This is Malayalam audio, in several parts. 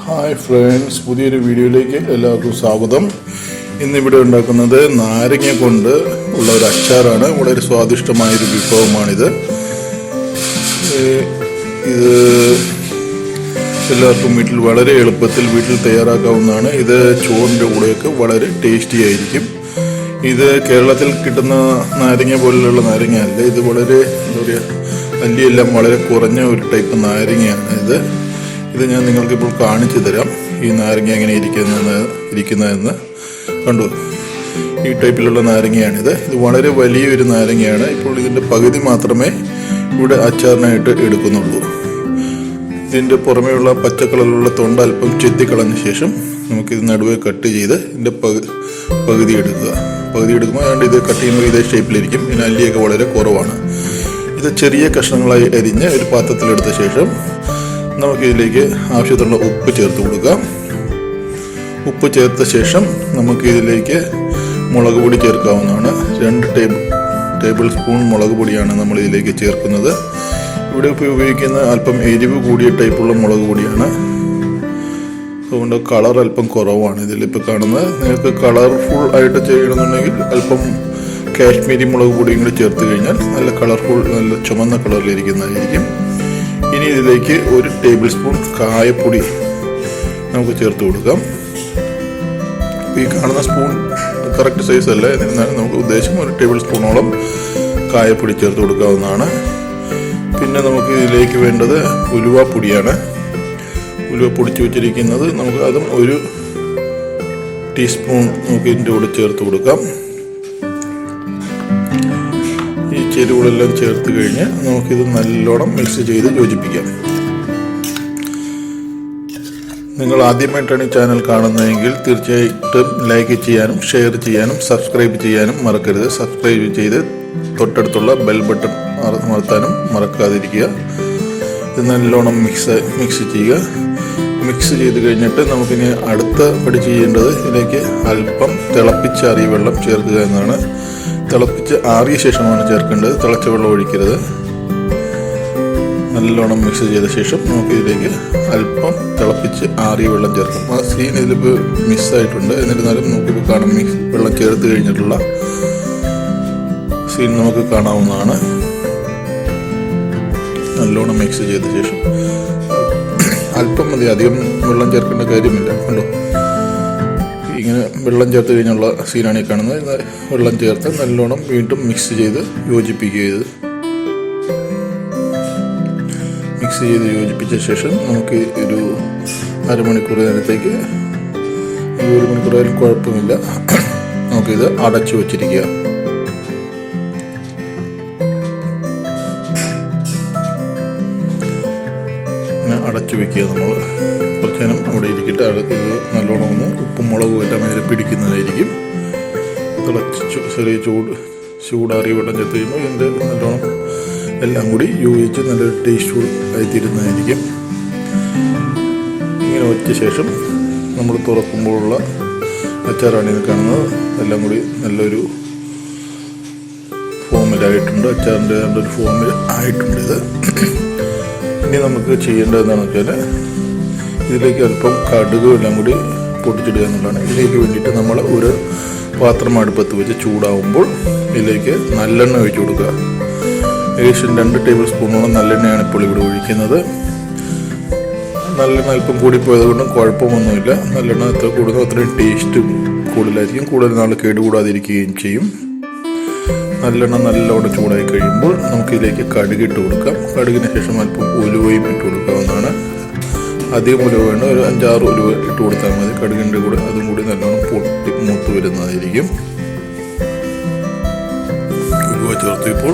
ഹായ് ഫ്രണ്ട്സ്, പുതിയൊരു വീഡിയോയിലേക്ക് എല്ലാവർക്കും സ്വാഗതം. ഇന്നിവിടെ ഉണ്ടാക്കുന്നത് നാരങ്ങ കൊണ്ട് ഉള്ള ഒരു അച്ചാറാണ്. വളരെ സ്വാദിഷ്ടമായൊരു വിഭവമാണിത്. ഇത് എല്ലാവർക്കും വീട്ടിൽ വളരെ എളുപ്പത്തിൽ തയ്യാറാക്കാവുന്നതാണ്. ഇത് ചോറിൻ്റെ കൂടെയൊക്കെ വളരെ ടേസ്റ്റി ആയിരിക്കും. ഇത് കേരളത്തിൽ കിട്ടുന്ന നാരങ്ങ പോലുള്ള നാരങ്ങ അല്ല. ഇത് വളരെ എന്താ പറയുക, അല്ലിയെല്ലാം വളരെ കുറഞ്ഞ ഒരു ടൈപ്പ് നാരങ്ങയാണ് ഇത് ഞാൻ നിങ്ങൾക്കിപ്പോൾ കാണിച്ചു തരാം. ഈ നാരങ്ങ എങ്ങനെ ഇരിക്കുന്നതെന്ന് കണ്ടു. ഈ ടൈപ്പിലുള്ള നാരങ്ങയാണിത്. ഇത് വളരെ വലിയൊരു നാരങ്ങയാണ്. ഇപ്പോൾ ഇതിൻ്റെ പകുതി മാത്രമേ ഇവിടെ അച്ചാറിനായിട്ട് എടുക്കുന്നുള്ളൂ. ഇതിൻ്റെ പുറമേയുള്ള പച്ചക്കളറിലുള്ള തൊണ്ട അല്പം ചെത്തിക്കളഞ്ഞ ശേഷം നമുക്കിത് നടുവേ കട്ട് ചെയ്ത് ഇതിൻ്റെ പകുതി എടുക്കുമ്പോൾ അതുകൊണ്ട് ഇത് കട്ട് ചെയ്യുമ്പോൾ ഇതേ ഷേപ്പിലിരിക്കും. ഇതിന് അല്ലിയൊക്കെ വളരെ കുറവാണ്. ഇത് ചെറിയ കഷ്ണങ്ങളായി അരിഞ്ഞ് ഒരു പാത്രത്തിലെടുത്ത ശേഷം നമുക്കിതിലേക്ക് ആവശ്യത്തിനുള്ള ഉപ്പ് ചേർത്ത് കൊടുക്കാം. ഉപ്പ് ചേർത്ത ശേഷം നമുക്കിതിലേക്ക് മുളക് പൊടി ചേർക്കാവുന്നതാണ്. 2 ടേബിൾ സ്പൂൺ മുളക് പൊടിയാണ് നമ്മൾ ഇതിലേക്ക് ചേർക്കുന്നത്. ഇവിടെ ഉപയോഗിക്കുന്ന അല്പം എരിവ് കൂടിയ ടൈപ്പുള്ള മുളക് പൊടിയാണ്. അതുകൊണ്ട് കളർ അല്പം കുറവാണ് ഇതിലിപ്പോൾ കാണുന്നത്. നിങ്ങൾക്ക് കളർഫുൾ ആയിട്ട് ചെയ്യണമെന്നുണ്ടെങ്കിൽ അല്പം കാശ്മീരി മുളക് പൊടിയും കൂടി ചേർത്ത് കഴിഞ്ഞാൽ നല്ല കളർഫുൾ, നല്ല ചുമന്ന കളറിലിരിക്കുന്നതായിരിക്കും. ഇനി ഇതിലേക്ക് 1 ടേബിൾ സ്പൂൺ കായപ്പൊടി നമുക്ക് ചേർത്ത് കൊടുക്കാം. ഈ കാണുന്ന സ്പൂൺ കറക്റ്റ് സൈസ് അല്ല, എന്നിരുന്നാലും നമുക്ക് ഉദ്ദേശം 1 ടേബിൾ സ്പൂണോളം കായപ്പൊടി ചേർത്ത് കൊടുക്കാവുന്നതാണ്. പിന്നെ നമുക്ക് ഇതിലേക്ക് വേണ്ടത് ഉലുവാപ്പൊടിയാണ്. ഉലുവ പൊടിച്ച് വെച്ചിരിക്കുന്നത് നമുക്ക് അതും 1 ടീസ്പൂൺ നമുക്ക് ഇതിൻ്റെ കൂടെ ചേർത്ത് കൊടുക്കാം. ഈ ചേരുവകളെല്ലാം ചേർത്ത് കഴിഞ്ഞ് നമുക്കിത് നല്ലോണം മിക്സ് ചെയ്ത് യോജിപ്പിക്കാം. നിങ്ങൾ ആദ്യമായിട്ടാണ് ഈ ചാനൽ കാണുന്നതെങ്കിൽ തീർച്ചയായിട്ടും ലൈക്ക് ചെയ്യാനും ഷെയർ ചെയ്യാനും സബ്സ്ക്രൈബ് ചെയ്യാനും മറക്കരുത്. സബ്സ്ക്രൈബ് ചെയ്ത് തൊട്ടടുത്തുള്ള ബെൽ ബട്ടൺ അമർത്താനും മറക്കാതിരിക്കുക. ഇത് നല്ലോണം മിക്സ് ചെയ്യുക. മിക്സ് ചെയ്ത് കഴിഞ്ഞിട്ട് നമുക്കിനി അടുത്ത പടി ചെയ്യേണ്ടത് ഇതിലേക്ക് അല്പം തിളപ്പിച്ചാറിയ വെള്ളം ചേർക്കുക എന്നാണ്. തിളപ്പിച്ച് ആറിയ ശേഷമാണ് ചേർക്കേണ്ടത്, തിളച്ച വെള്ളം ഒഴിക്കരുത്. നല്ലോണം മിക്സ് ചെയ്ത ശേഷം നമുക്കിതിലേക്ക് അല്പം തിളപ്പിച്ച് ആറിയ വെള്ളം ചേർക്കും. ആ സീൻ ഇതിലിപ്പോൾ മിസ്സായിട്ടുണ്ട്. എന്നിരുന്നാലും നമുക്കിപ്പോൾ കാണാം, വെള്ളം ചേർത്ത് കഴിഞ്ഞിട്ടുള്ള സീൻ നമുക്ക് കാണാവുന്നതാണ്. നല്ലോണം മിക്സ് ചെയ്ത ശേഷം അല്പം മതി, അധികം വെള്ളം ചേർക്കേണ്ട കാര്യമില്ല. കണ്ടോ, ഇങ്ങനെ വെള്ളം ചേർത്ത് കഴിഞ്ഞുള്ള സീനാണ് ഈ കാണുന്നത്. വെള്ളം ചേർത്ത് നല്ലോണം വീണ്ടും മിക്സ് ചെയ്ത് യോജിപ്പിക്കുക. മിക്സ് ചെയ്ത് യോജിപ്പിച്ച ശേഷം നമുക്ക് ഒരു അരമണിക്കൂർ നേരത്തേക്ക്, 1 മണിക്കൂറായാലും കുഴപ്പമില്ല, നമുക്കിത് അടച്ചു വച്ചിരിക്കുക. അടച്ചു വെക്കുക. നമ്മൾ കുറച്ച് നേരം അവിടെ ഇരിക്കട്ടെ. ഇത് നല്ലോണം ഒന്ന് ഉപ്പും മുളകും എല്ലാം ഇതിൽ പിടിക്കുന്നതായിരിക്കും. ചെറിയ ചൂടാറിയ വെള്ളം ചേർത്ത് കഴിയുമ്പോൾ ഇതിൻ്റെ നല്ലോണം എല്ലാം കൂടി യോജിച്ച് നല്ലൊരു ടേസ്റ്റ്ഫുൾ ആയിത്തീരുന്നതായിരിക്കും. ഇങ്ങനെ വെച്ച ശേഷം നമ്മൾ തുറക്കുമ്പോഴുള്ള അച്ചാറാണ് ഇത് കാണുന്നത്. എല്ലാം കൂടി നല്ലൊരു ഫോമിലായിട്ടുണ്ട്. അച്ചാറിൻ്റെ നല്ലൊരു ഫോമിൽ ആയിട്ടുണ്ട് ഇത്. ഇനി നമുക്ക് ചെയ്യേണ്ടത് എന്താണെന്ന് വെച്ചാൽ ഇതിലേക്ക് അല്പം കടുക് എല്ലാം കൂടി പൊട്ടിച്ചിടുക എന്നുള്ളതാണ്. ഇതിലേക്ക് വേണ്ടിയിട്ട് നമ്മൾ ഒരു പാത്രം അടുപ്പത്ത് വെച്ച് ചൂടാവുമ്പോൾ ഇതിലേക്ക് നല്ലെണ്ണ ഒഴിച്ചു കൊടുക്കുക. ഏകദേശം 2 ടേബിൾ സ്പൂണോളം നല്ലെണ്ണയാണ് ഇപ്പോൾ ഇവിടെ ഒഴിക്കുന്നത്. നല്ലെണ്ണ അല്പം കൂടിപ്പോയത് കൊണ്ടും കുഴപ്പമൊന്നുമില്ല. നല്ലെണ്ണ എത്ര കൂടുന്നോ അത്രയും ടേസ്റ്റ് കൂടുതലായിരിക്കും. കൂടുതൽ നാൾ കേടുകൂടാതിരിക്കുകയും ചെയ്യും. നല്ലെണ്ണ നല്ലോണം ചൂടായി കഴിയുമ്പോൾ നമുക്കിതിലേക്ക് കടുകിട്ട് കൊടുക്കാം. കടുകിന് ശേഷം അല്പം ഉലുവയും ഇട്ട് കൊടുക്കാവുന്നതാണ്. അധികം ഉലുവ വേണ്ട, ഒരു 5-6 ഉലുവ ഇട്ട് കൊടുത്താൽ മതി. കടുകിൻ്റെ കൂടെ അതും കൂടി നല്ലോണം മൂത്ത് വരുന്നതായിരിക്കും. ഉലുവ ചേർത്ത് ഇപ്പോൾ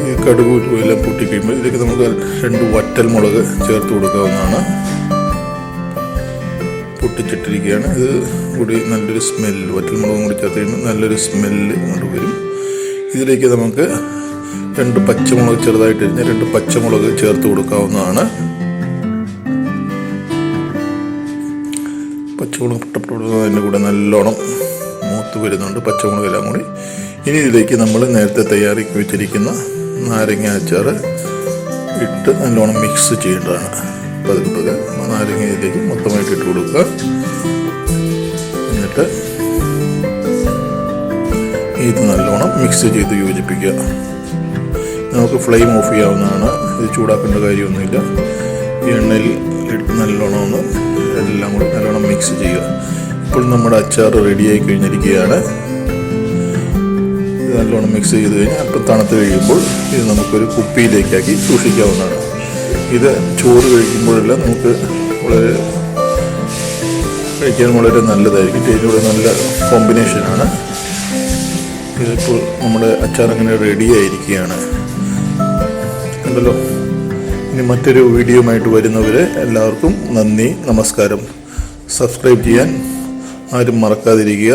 ഈ കടുക് ഉലുവയെല്ലാം പൊട്ടിക്കഴിയുമ്പോൾ ഇതിലേക്ക് നമുക്ക് 2 വറ്റൽ മുളക് ചേർത്ത് കൊടുക്കാവുന്നതാണ്. പൊട്ടിച്ചിട്ടിരിക്കുകയാണ്. ഇത് കൂടി നല്ലൊരു സ്മെല്ല്, വറ്റൽമുളകും കൂടി ചേർത്ത് കഴിയുമ്പോൾ നല്ലൊരു സ്മെല്ല് കൊണ്ട് വരും. ഇതിലേക്ക് നമുക്ക് 2 പച്ചമുളക് ചെറുതായിട്ട് അരിഞ്ഞ 2 പച്ചമുളക് ചേർത്ത് കൊടുക്കാവുന്നതാണ്. പച്ചമുളക് അതിൻ്റെ കൂടെ നല്ലോണം മൂത്ത് വരുന്നുണ്ട്, പച്ചമുളകെല്ലാം കൂടി. ഇനി ഇതിലേക്ക് നമ്മൾ നേരത്തെ തയ്യാറാക്കി വെച്ചിരിക്കുന്ന നാരങ്ങ അച്ചാർ ഇട്ട് നല്ലോണം മിക്സ് ചെയ്യേണ്ടതാണ്. പതുക്കെ നാരങ്ങ ഇതിലേക്ക് മൊത്തമായിട്ട് ഇട്ട് കൊടുക്കുക. എന്നിട്ട് ഇത് നല്ലോണം മിക്സ് ചെയ്ത് യോജിപ്പിക്കുക. നമുക്ക് ഫ്ലെയിം ഓഫ് ചെയ്യാവുന്നതാണ്. ഇത് ചൂടാക്കേണ്ട കാര്യമൊന്നുമില്ല. ഈ എണ്ണയിൽ നല്ലോണം ഒന്ന് എല്ലാം കൂടി നല്ലോണം മിക്സ് ചെയ്യുക. ഇപ്പോൾ നമ്മുടെ അച്ചാർ റെഡിയായി കഴിഞ്ഞിരിക്കുകയാണ്. ഇത് നല്ലോണം മിക്സ് ചെയ്ത് കഴിഞ്ഞാൽ അല്പം തണുത്ത് കഴിയുമ്പോൾ ഇത് നമുക്കൊരു കുപ്പിയിലേക്കാക്കി സൂക്ഷിക്കാവുന്നതാണ്. ഇത് ചോറ് കഴിക്കുമ്പോഴെല്ലാം നമുക്ക് കഴിക്കാൻ വളരെ നല്ലതായിരിക്കും. ഇതിലൂടെ നല്ല കോമ്പിനേഷനാണ്. ഇതിപ്പോൾ നമ്മുടെ അച്ചാർ അങ്ങനെ റെഡി ആയിരിക്കുകയാണ്. ഉണ്ടല്ലോ. ഇനി മറ്റൊരു വീഡിയോയുമായിട്ട് വരുന്നവരെ എല്ലാവർക്കും നന്ദി, നമസ്കാരം. സബ്സ്ക്രൈബ് ചെയ്യാൻ ആരും മറക്കാതിരിക്കുക.